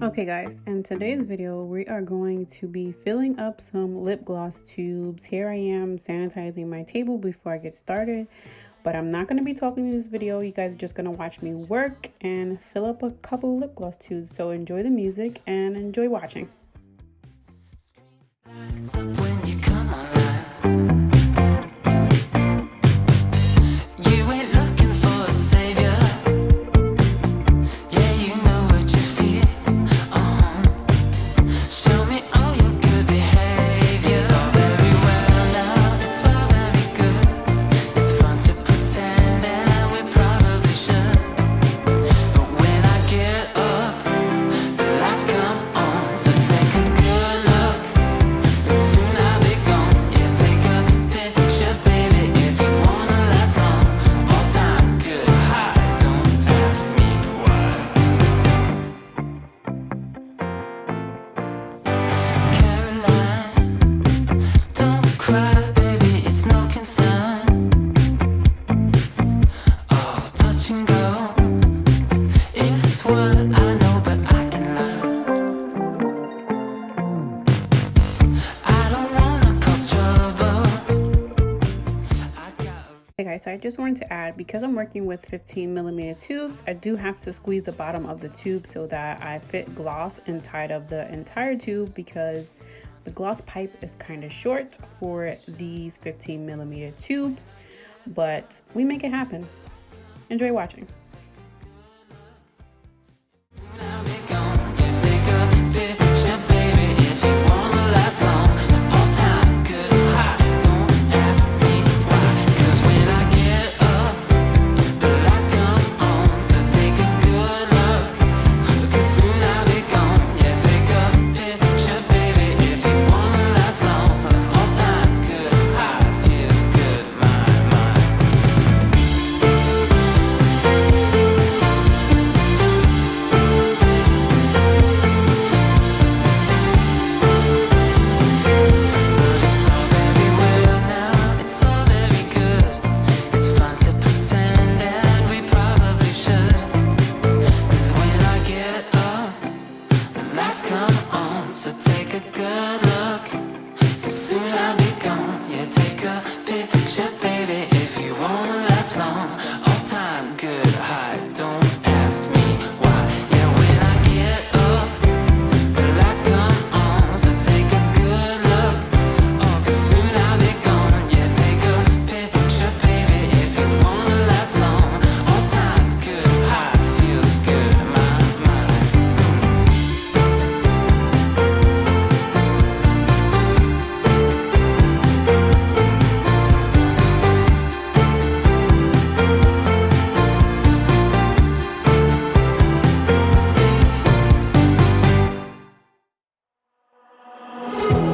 Okay guys, in today's video we are going to be filling up some lip gloss tubes. Here I am sanitizing my table before I get started, but I'm not going to be talking in this video. You guys are just going to watch me work and fill up a couple lip gloss tubes. So enjoy the music and enjoy watching. Hey guys, so I just wanted to add, because I'm working with 15mm tubes, I do have to squeeze the bottom of the tube so that I fit gloss inside of the entire tube, because the gloss pipe is kind of short for these 15mm tubes, but we make it happen. Enjoy watching.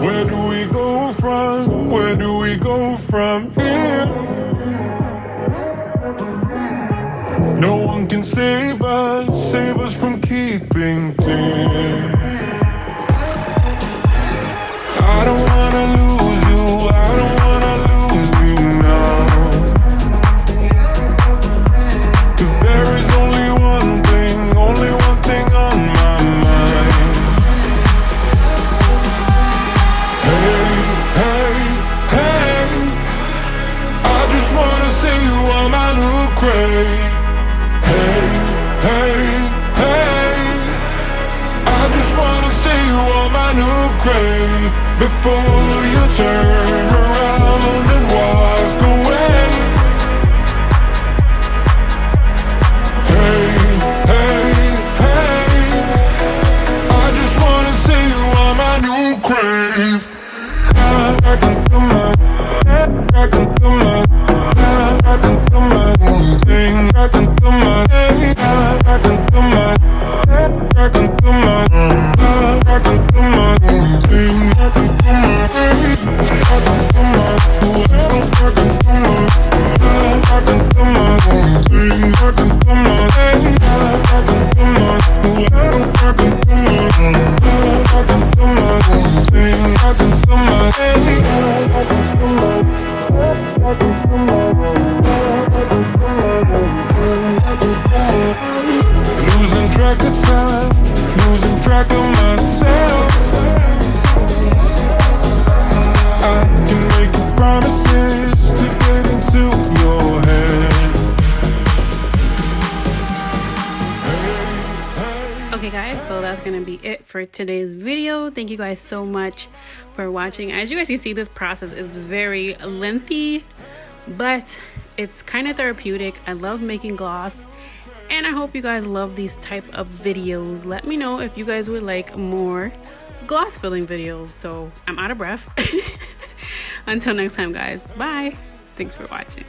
Where do we go from? Where do we go from here? No one can save us from keeping clear. I don't wanna lose you, I don't wanna lose you now. 'Cause there is only one thing on my mind. Hey, I just wanna see you on my new grave. Hey, I just wanna see you on my new grave before you turn around and walk away. Hey, I just wanna see you on my new grave. I can do my own thing. I can do my own thing. back on myself. I can make you promises to get into your head. Okay guys, so that's gonna be it for today's video. Thank you guys so much for watching. As you guys can see, this process is very lengthy, but it's kind of therapeutic. I love making gloss, and I hope you guys love these type of videos. Let me know if you guys would like more gloss filling videos. So I'm out of breath. Until next time guys, bye. Thanks for watching.